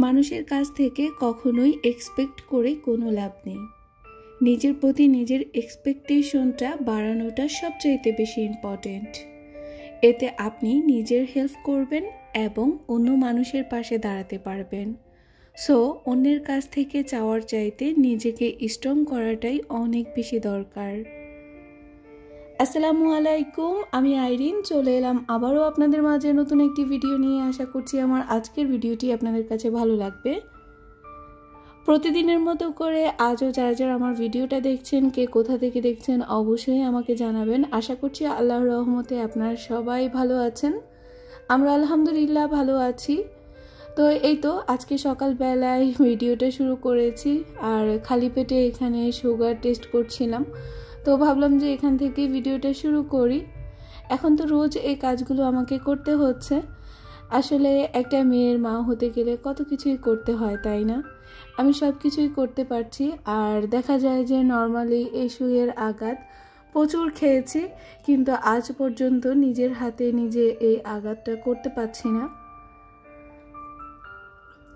মানুষের কাছ থেকে কখনোই এক্সপেক্ট করে কোনো লাভ নেই। নিজের প্রতি নিজের এক্সপেকটেশনটা বাড়ানোটা সবচাইতে বেশি ইম্পর্টেন্ট। এতে আপনি নিজের হেল্প করবেন এবং অন্য মানুষের পাশে দাঁড়াতে পারবেন। সো অন্যের কাছ থেকে চাওয়ার চাইতে নিজেকে স্ট্রং করাটাই অনেক বেশি দরকার। আসসালামু আলাইকুম, আমি আইরিন চলে এলাম আবারও আপনাদের মাঝে নতুন একটি ভিডিও নিয়ে। আশা করছি আমার আজকের ভিডিওটি আপনাদের কাছে ভালো লাগবে। প্রতিদিনের মতো করে আজও যারা যারা আমার ভিডিওটা দেখছেন, কে কোথা থেকে দেখছেন অবশ্যই আমাকে জানাবেন। আশা করছি আল্লাহর রহমতে আপনারা সবাই ভালো আছেন। আমরা আলহামদুলিল্লাহ ভালো আছি। তো এই তো আজকে সকালবেলায় ভিডিওটা শুরু করেছি, আর খালি পেটে এখানে সুগার টেস্ট করছিলাম। তো ভাবলাম যে এখান থেকে ভিডিওটা শুরু করি। এখন তো রোজ এই কাজগুলো আমাকে করতে হচ্ছে। আসলে একটা মেয়ের মা হতে গেলে কত কিছুই করতে হয়, তাই না? আমি সব কিছুই করতে পারছি, আর দেখা যায় যে নর্মালি এই সুইয়ের আঘাত প্রচুর খেয়েছি, কিন্তু আজ পর্যন্ত নিজের হাতে নিজে এই আঘাতটা করতে পারছি না।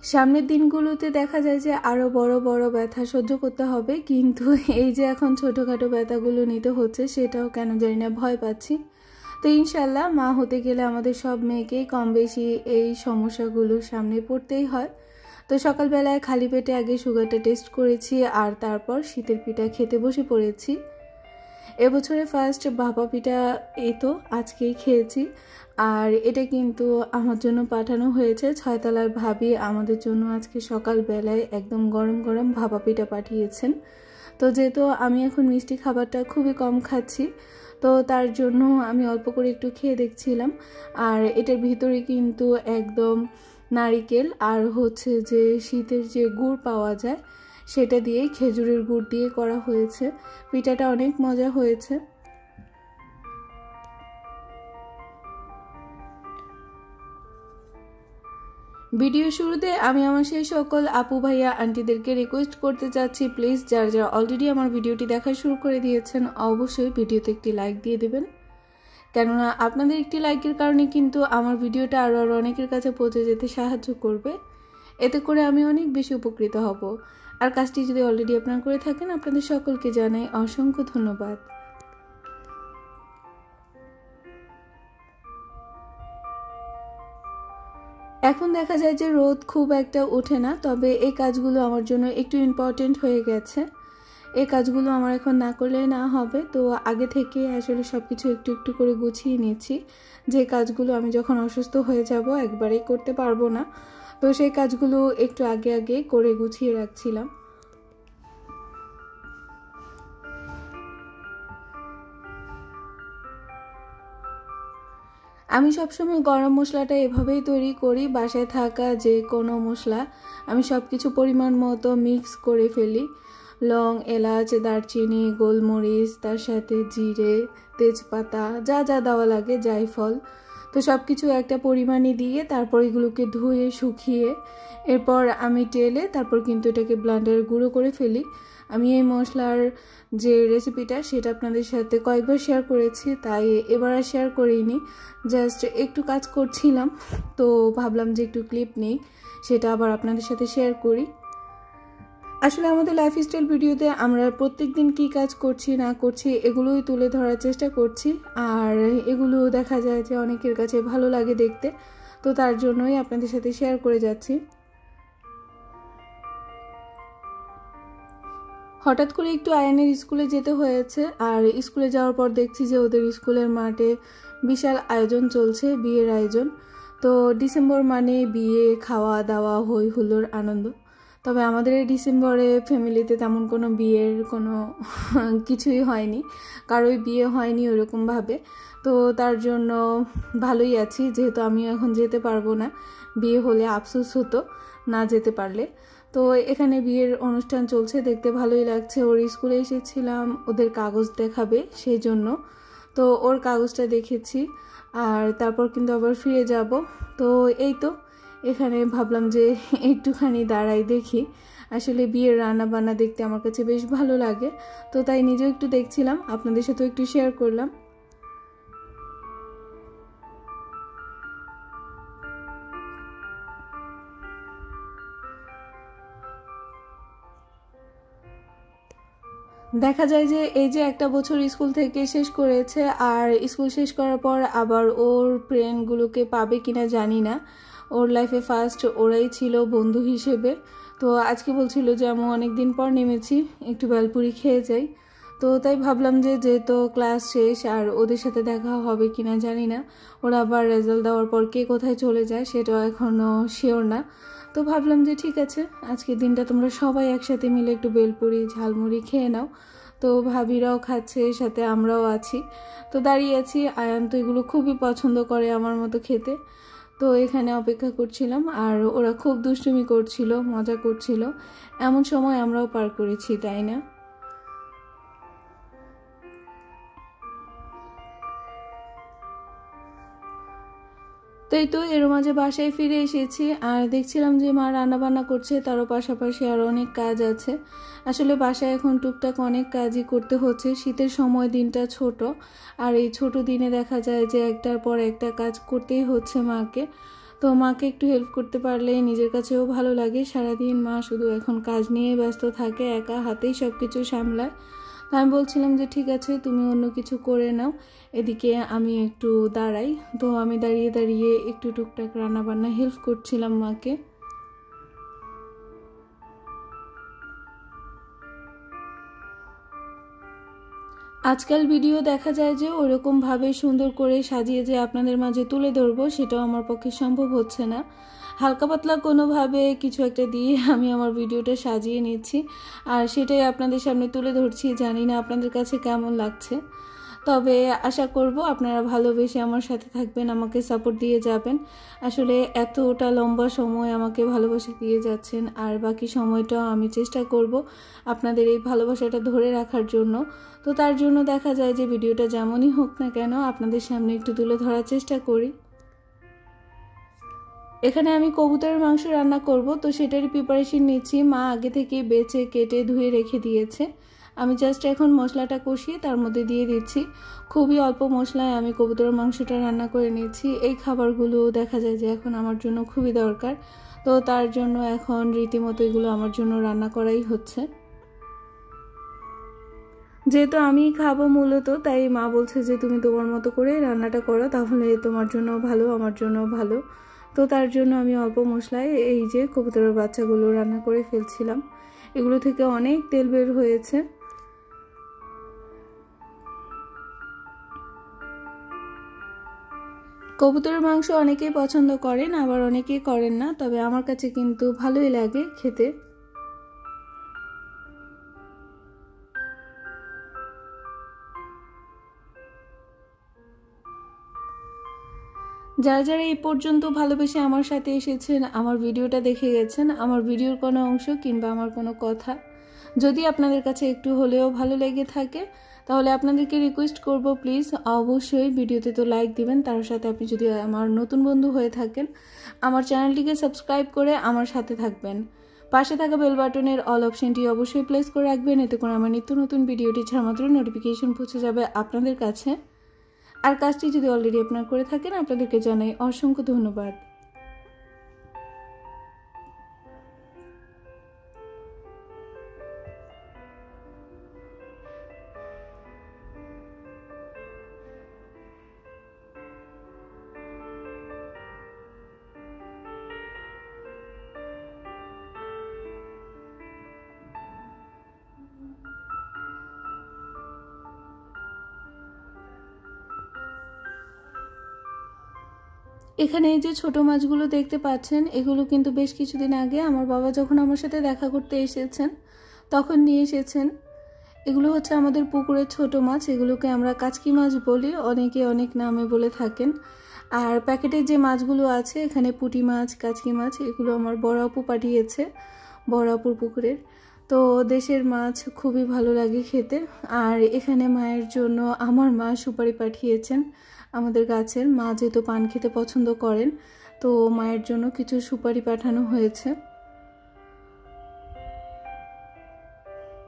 সামনের দিনগুলোতে দেখা যায় যে আরও বড় বড় ব্যথা সহ্য করতে হবে, কিন্তু এই যে এখন ছোটোখাটো ব্যথাগুলো নিতে হচ্ছে সেটাও কেন জানি না ভয় পাচ্ছি। তো ইনশাল্লাহ মা হতে গেলে আমাদের সব মেয়েকেই কম বেশি এই সমস্যাগুলোর সামনে পড়তেই হয়। তো সকালবেলায় খালি পেটে আগে সুগারটা টেস্ট করেছি, আর তারপর শীতের পিঠা খেতে বসে পড়েছি। এবছরে ফার্স্ট ভাপা পিঠা এই তো আজকেই খেয়েছি, আর এটা কিন্তু আমার জন্য পাঠানো হয়েছে। ছয়তলার ভাবি আমাদের জন্য আজকে সকালবেলায় একদম গরম গরম ভাপা পিঠা পাঠিয়েছেন। তো যেহেতু আমি এখন মিষ্টি খাবারটা খুবই কম খাচ্ছি, তো তার জন্য আমি অল্প করে একটু খেয়ে দেখছিলাম। আর এটার ভিতরে কিন্তু একদম নারিকেল আর হচ্ছে যে শীতের যে গুড় পাওয়া যায় সেটা দিয়ে, খেজুরের গুড় দিয়ে করা হয়েছে। পিঠাটা অনেক মজা হয়েছে। ভিডিও শুরুতে আমি আমার সেই সকল আপু ভাইয়া আন্টিদেরকে রিকোয়েস্ট করতে চাচ্ছি, প্লিজ যারা যারা অলরেডি আমার ভিডিওটি দেখা শুরু করে দিয়েছেন অবশ্যই ভিডিওতে একটি লাইক দিয়ে দেবেন। কেননা আপনাদের একটি লাইকের কারণে কিন্তু আমার ভিডিওটা আরও অনেকের কাছে পৌঁছে যেতে সাহায্য করবে। এতে করে আমি অনেক বেশি উপকৃত হব। আর কাজটি যদি অলরেডি আপনারা করে থাকেন, আপনাদের সকলকে জানাই অসংখ্য ধন্যবাদ। এখন দেখা যায় যে রোদ খুব একটা ওঠে না, তবে এই কাজগুলো আমার জন্য একটু ইম্পর্টেন্ট হয়ে গেছে। এই কাজগুলো আমার এখন না করলে না হবে। তো আগে থেকে আসলে সব কিছু একটু একটু করে গুছিয়ে নিচ্ছি, যে কাজগুলো আমি যখন অসুস্থ হয়ে যাব একবারেই করতে পারবো না। তো সেই কাজগুলো একটু আগে আগে করে গুছিয়ে রাখছিলাম। আমি সবসময় গরম মশলাটা এভাবেই তৈরি করি। বাসায় থাকা যে কোনো মশলা আমি সব কিছু পরিমাণ মতো মিক্স করে ফেলি। লং, এলাচ, দারচিনি, গোলমরিচ, তার সাথে জিরে, তেজপাতা, যা যা দেওয়া লাগে, জায়ফল, তো সব কিছু একটা পরিমাণে দিয়ে তারপর এগুলোকে ধুয়ে শুকিয়ে এরপর আমি টেলে তারপর কিন্তু এটাকে ব্লেন্ডারে গুঁড়ো করে ফেলি। আমি এই মশলার যে রেসিপিটা সেটা আপনাদের সাথে কয়েকবার শেয়ার করেছি, তাই এবার আর শেয়ার করিনি। জাস্ট একটু কাজ করছিলাম, তো ভাবলাম যে একটু ক্লিপ নেই, সেটা আবার আপনাদের সাথে শেয়ার করি। আসলে আমাদের লাইফস্টাইল ভিডিওতে আমরা প্রত্যেক দিন কী কাজ করছি না করছি এগুলোই তুলে ধরার চেষ্টা করছি, আর এগুলো দেখা যায় যে অনেকের কাছে ভালো লাগে দেখতে, তো তার জন্যই আপনাদের সাথে শেয়ার করে যাচ্ছি। হঠাৎ করে একটু আয়ানের স্কুলে যেতে হয়েছে, আর স্কুলে যাওয়ার পর দেখছি যে ওদের স্কুলের মাঠে বিশাল আয়োজন চলছে, বিয়ের আয়োজন। তো ডিসেম্বর মানে বিয়ে, খাওয়া দাওয়া, হই হুল্লোড়, আনন্দ। তবে আমাদের এই ডিসেম্বরে ফ্যামিলিতে তেমন কোনো বিয়ের কোনো কিছুই হয়নি, কারোই বিয়ে হয়নি ওরকমভাবে। তো তার জন্য ভালোই আছি, যেহেতু আমিও এখন যেতে পারবো না। বিয়ে হলে আফসোস হতো না যেতে পারলে। তো এখানে বিয়ের অনুষ্ঠান চলছে, দেখতে ভালোই লাগছে। ওর স্কুলে এসেছিলাম ওদের কাগজ দেখাবে সেই জন্য, তো ওর কাগজটা দেখেছি, আর তারপর কিন্তু আবার ফিরে যাব। তো এই তো এখানে ভাবলাম যে একটুখানি দাঁড়াই দেখি। আসলে বিয়ের রান্না বান্না দেখতে আমার কাছে বেশ ভালো লাগে, তো তাই নিজেও একটু দেখছিলাম, আপনাদের সাথেও একটু শেয়ার করলাম। দেখা যায় যে এই যে একটা বছর স্কুল থেকে শেষ করেছে, আর স্কুল শেষ করার পর আবার ওর ফ্রেন্ডগুলোকে পাবে কিনা জানি না। ওর লাইফে ফার্স্ট ওরাই ছিল বন্ধু হিসেবে। তো আজকে বলছিল যে আমি অনেক দিন পর নেমেছি, একটু বেলপুরি খেয়ে যাই। তো তাই ভাবলাম যে যেহেতু ক্লাস শেষ আর ওদের সাথে দেখা হবে কিনা জানি না। ওরা আবার রেজাল্ট দেওয়ার পর কে কোথায় চলে যায় সেটাও এখনও শিওর না। তো ভাবলাম যে ঠিক আছে, আজকের দিনটা তোমরা সবাই একসাথে মিলে একটু বেলপুরি ঝালমুড়ি খেয়ে নাও। তো ভাবিরাও খাচ্ছে, সাথে আমরাও আছি। তো দাঁড়িয়ে আছি। আয়ান তো এগুলো খুবই পছন্দ করে আমার মতো খেতে। তো এখানে অপেক্ষা করছিলাম, আর ওরা খুব দুষ্টুমি করছিল, মজা করছিল। এমন সময় আমরাও পার করেছি, তাই না? তো এই তো এর মাঝে বাসায় ফিরে এসেছি, আর দেখছিলাম যে মা রান্না বান্না করছে, তারও পাশাপাশি আরও অনেক কাজ আছে। আসলে বাসায় এখন টুকটাক অনেক কাজই করতে হচ্ছে। শীতের সময় দিনটা ছোট, আর এই ছোট দিনে দেখা যায় যে একটার পর একটা কাজ করতেই হচ্ছে মাকে। তো মাকে একটু হেল্প করতে পারলে নিজের কাছেও ভালো লাগে। সারাদিন মা শুধু এখন কাজ নিয়ে ব্যস্ত থাকে, একা হাতেই সব কিছু সামলায়। তো আমি বলছিলাম যে ঠিক আছে, তুমি অন্য কিছু করে নাও, এদিকে আমি একটু দাঁড়াই। তো আমি দাঁড়িয়ে দাঁড়িয়ে একটু টুকটাক রান্না বান্না হেল্প করছিলাম মাকে। আজকাল ভিডিও দেখা যায় যে ওরকমভাবে সুন্দর করে সাজিয়ে যে আপনাদের মাঝে তুলে ধরবো, সেটাও আমার পক্ষে সম্ভব হচ্ছে না। হালকা পাতলা কোনোভাবে কিছু একটা দিয়ে আমি আমার ভিডিওটা সাজিয়ে নিচ্ছি, আর সেটাই আপনাদের সামনে তুলে ধরছি। জানি না আপনাদের কাছে কেমন লাগছে, তবে আশা করব আপনারা ভালোবেসে আমার সাথে থাকবেন, আমাকে সাপোর্ট দিয়ে যাবেন। আসলে এতটা লম্বা সময় আমাকে ভালোবাসা দিয়ে যাচ্ছেন, আর বাকি সময়টাও আমি চেষ্টা করব আপনাদের এই ভালোবাসাটা ধরে রাখার জন্য। তো তার জন্য দেখা যায় যে ভিডিওটা যেমনই হোক না কেন আপনাদের সামনে একটু তুলে ধরার চেষ্টা করি। এখানে আমি কবুতরের মাংস রান্না করব, তো সেটারই প্রিপারেশন নিচ্ছি। মা আগে থেকে বেছে কেটে ধুয়ে রেখে দিয়েছে। আমি জাস্ট এখন মশলাটা কষিয়ে তার মধ্যে দিয়ে দিচ্ছি। খুবই অল্প মশলায় আমি কবুতরের মাংসটা রান্না করে নিচ্ছি। এই খাবারগুলো দেখা যায় যে এখন আমার জন্য খুবই দরকার, তো তার জন্য এখন রীতিমতো এগুলো আমার জন্য রান্না করাই হচ্ছে। যেহেতু আমি খাবো মূলত, তাই মা বলছে যে তুমি তোমার মতো করে রান্নাটা করো, তাহলে তোমার জন্য ভালো, আমার জন্য ভালো। তো তার জন্য আমি অল্প মশলায় এই যে কবুতরের বাচ্চাগুলো রান্না করে ফেলছিলাম। এগুলো থেকে অনেক তেল বের হয়েছে। কবুতরের মাংস অনেকেই পছন্দ করেন, আবার অনেকেই করেন না, তবে আমার কাছে কিন্তু ভালোই লাগে খেতে। যারা যারা এই পর্যন্ত ভালোবেসে আমার সাথে এসেছেন, আমার ভিডিওটা দেখে গেছেন, আমার ভিডিওর কোনো অংশ কিংবা আমার কোনো কথা যদি আপনাদের কাছে একটু হলেও ভালো লেগে থাকে, তাহলে আপনাদেরকে রিকোয়েস্ট করব প্লিজ অবশ্যই ভিডিওতে তো লাইক দিবেন। তার সাথে আপনি যদি আমার নতুন বন্ধু হয়ে থাকেন, আমার চ্যানেলটিকে সাবস্ক্রাইব করে আমার সাথে থাকবেন। পাশে থাকা বেল বাটনের অল অপশনটি অবশ্যই প্লেস করে রাখবেন, এতে করে আমার নিত্য নতুন ভিডিওটি ছাড়া মাত্র নোটিফিকেশন পৌঁছে যাবে আপনাদের কাছে। আর কাজটি যদি অলরেডি আপনারা করে থাকেন, আপনাদেরকে জানাই অসংখ্য ধন্যবাদ। এখানে এই যে ছোট মাছগুলো দেখতে পাচ্ছেন, এগুলো কিন্তু বেশ কিছুদিন আগে আমার বাবা যখন আমার সাথে দেখা করতে এসেছেন তখন নিয়ে এসেছেন। এগুলো হচ্ছে আমাদের পুকুরের ছোট মাছ, এগুলোকে আমরা কাচকি মাছ বলি, অনেকে অনেক নামে বলে থাকেন। আর প্যাকেটের যে মাছগুলো আছে, এখানে পুঁটি মাছ, কাচকি মাছ, এগুলো আমার বড় আপু পাঠিয়েছে, বড় আপুর পুকুরের। তো দেশের মাছ খুবই ভালো লাগে খেতে। আর এখানে মায়ের জন্য আমার মা সুপারি পাঠিয়েছেন আমাদের গাছের। মা যেহেতু পান খেতে পছন্দ করেন, তো মায়ের জন্য কিছু সুপারি পাঠানো হয়েছে।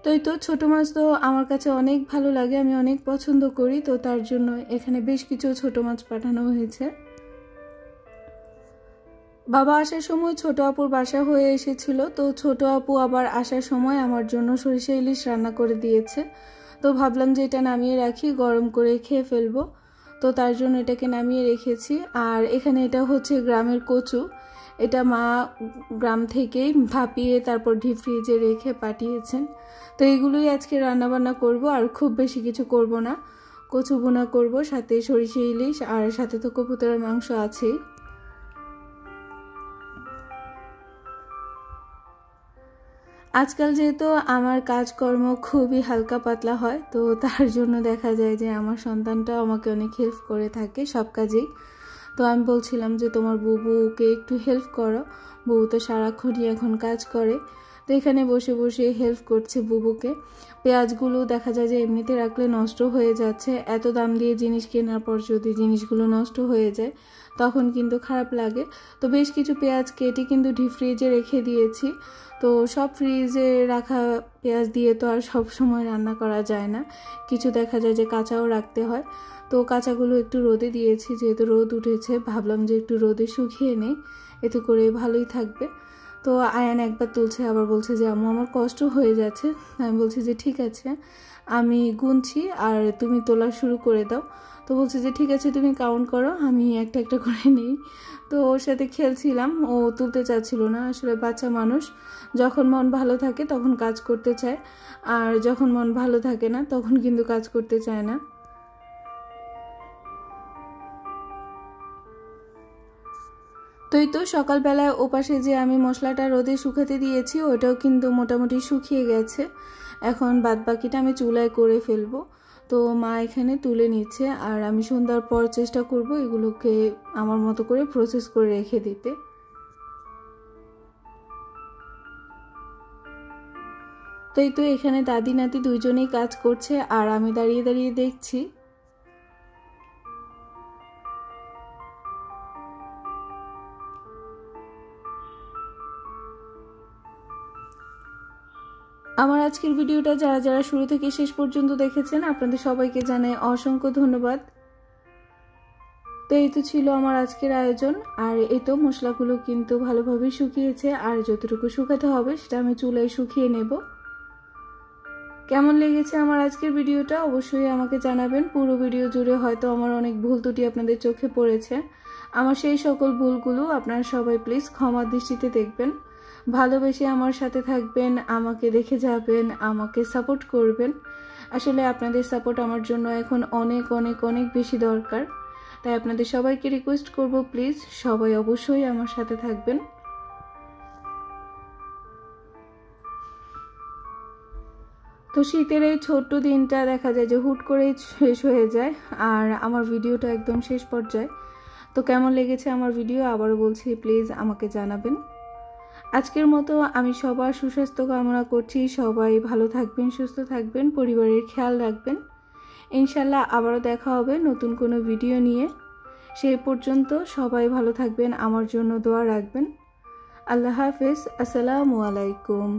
তো এই তো ছোটো মাছ তো আমার কাছে অনেক ভালো লাগে, আমি অনেক পছন্দ করি, তো তার জন্য এখানে বেশ কিছু ছোট মাছ পাঠানো হয়েছে। বাবা আসার সময় ছোট আপুর বাসা হয়ে এসেছিল, তো ছোট আপু আবার আসার সময় আমার জন্য সরিষা ইলিশ রান্না করে দিয়েছে। তো ভাবলাম যে এটা নামিয়ে রাখি, গরম করে খেয়ে ফেলবো। তো তার জন্য এটাকে নামিয়ে রেখেছি। আর এখানে এটা হচ্ছে গ্রামের কচু, এটা মা গ্রাম থেকেই ভাপিয়ে তারপর ডিপ ফ্রিজে রেখে পাঠিয়েছেন। তো এইগুলোই আজকে রান্নাবান্না করব, আর খুব বেশি কিছু করব না। কচু বোনা করব, সাথে সরিষা ইলিশ, আর সাথে তো কবুতরের মাংস আছেই। আজকাল যেহেতু আমার কাজকর্ম খুবই হালকা পাতলা হয়, তো তার জন্য দেখা যায় যে আমার সন্তানটা আমাকে অনেক হেল্প করে থাকে সব কাজেই। তো আমি বলছিলাম যে তোমার বুবুকে একটু হেল্প করো, বুবু তো সারাক্ষণই এখন কাজ করে। তো এখানে বসে বসে হেল্প করছে বুবুকে। পেঁয়াজগুলো দেখা যায় যে এমনিতে রাখলে নষ্ট হয়ে যাচ্ছে, এত দাম দিয়ে জিনিস কেনার পর যদি জিনিসগুলো নষ্ট হয়ে যায় তখন কিন্তু খারাপ লাগে। তো বেশ কিছু পেঁয়াজ কেটে কিন্তু ডিপ ফ্রিজে রেখে দিয়েছি। তো সব ফ্রিজে রাখা পেঁয়াজ দিয়ে তো আর সব সময় রান্না করা যায় না, কিছু দেখা যায় যে কাঁচাও রাখতে হয়। তো কাঁচাগুলো একটু রোদে দিয়েছি, যেহেতু রোদ উঠেছে ভাবলাম যে একটু রোদে শুকিয়ে নেই, এতে করে ভালোই থাকবে। তো আয়ান একবার তুলছে, আবার বলছে যে আম্মু আমার কষ্ট হয়ে যাচ্ছে। আমি বলছি যে ঠিক আছে আমি গুনছি আর তুমি তোলা শুরু করে দাও। তো বলছে যে ঠিক আছে তুমি কাউন্ট করো, আমি একটা একটা করে নিই। তো ওর সাথে খেলছিলাম, ও তুলতে চাচ্ছিল না। আসলে বাচ্চা মানুষ, যখন মন ভালো থাকে তখন কাজ করতে চায়, আর যখন মন ভালো থাকে না তখন কিন্তু কাজ করতে চায় না। তো এই তো সকালবেলায় ওপাশে যে আমি মশলাটা রোদে শুকাতে দিয়েছি ওটাও কিন্তু মোটামুটি শুকিয়ে গেছে। এখন বাদবাকিটা আমি চুলায় করে ফেলবো। তো মা এখানে তুলে নিচ্ছে, আর আমি সন্ধ্যার পর চেষ্টা করব এগুলোকে আমার মতো করে প্রসেস করে রেখে দিতে। তো এই তো এখানে দাদি নাতি দুইজনেই কাজ করছে, আর আমি দাঁড়িয়ে দাঁড়িয়ে দেখছি। আমার আজকের ভিডিওটা যারা যারা শুরু থেকে শেষ পর্যন্ত দেখেছেন আপনাদের সবাইকে জানাই অসংখ্য ধন্যবাদ। তো এই তো ছিল আমার আজকের আয়োজন। আর এই তো মশলাগুলো কিন্তু ভালোভাবে শুকিয়েছে, আর যতটুকু শুকাতে হবে সেটা আমি চুলায় শুকিয়ে নেব। কেমন লেগেছে আমার আজকের ভিডিওটা অবশ্যই আমাকে জানাবেন। পুরো ভিডিও জুড়ে হয়তো আমার অনেক ভুল ত্রুটি আপনাদের চোখে পড়েছে, আমার সেই সকল ভুলগুলো আপনারা সবাই প্লিজ ক্ষমার দৃষ্টিতে দেখবেন। ভালোবেসে আমার সাথে থাকবেন, আমাকে দেখে যাবেন, আমাকে সাপোর্ট করবেন। আসলে আপনাদের সাপোর্ট আমার জন্য এখন অনেক অনেক অনেক বেশি দরকার। তাই আপনাদের সবাইকে রিকোয়েস্ট করব প্লিজ সবাই অবশ্যই আমার সাথে থাকবেন। তো শীতের এই ছোট্ট দিনটা দেখা যায় যে হুট করেই শেষ হয়ে যায়, আর আমার ভিডিওটা একদম শেষ পর্যায়ে। তো কেমন লেগেছে আমার ভিডিও আবারও বলছি প্লিজ আমাকে জানাবেন। আজকের মতো আমি সবার সুস্বাস্থ্য কামনা করছি, সবাই ভালো থাকবেন, সুস্থ থাকবেন, পরিবারের খেয়াল রাখবেন। ইনশাল্লাহ আবারও দেখা হবে নতুন কোনো ভিডিও নিয়ে। সেই পর্যন্ত সবাই ভালো থাকবেন, আমার জন্য দোয়া রাখবেন। আল্লাহ হাফেজ, আসসালামু আলাইকুম।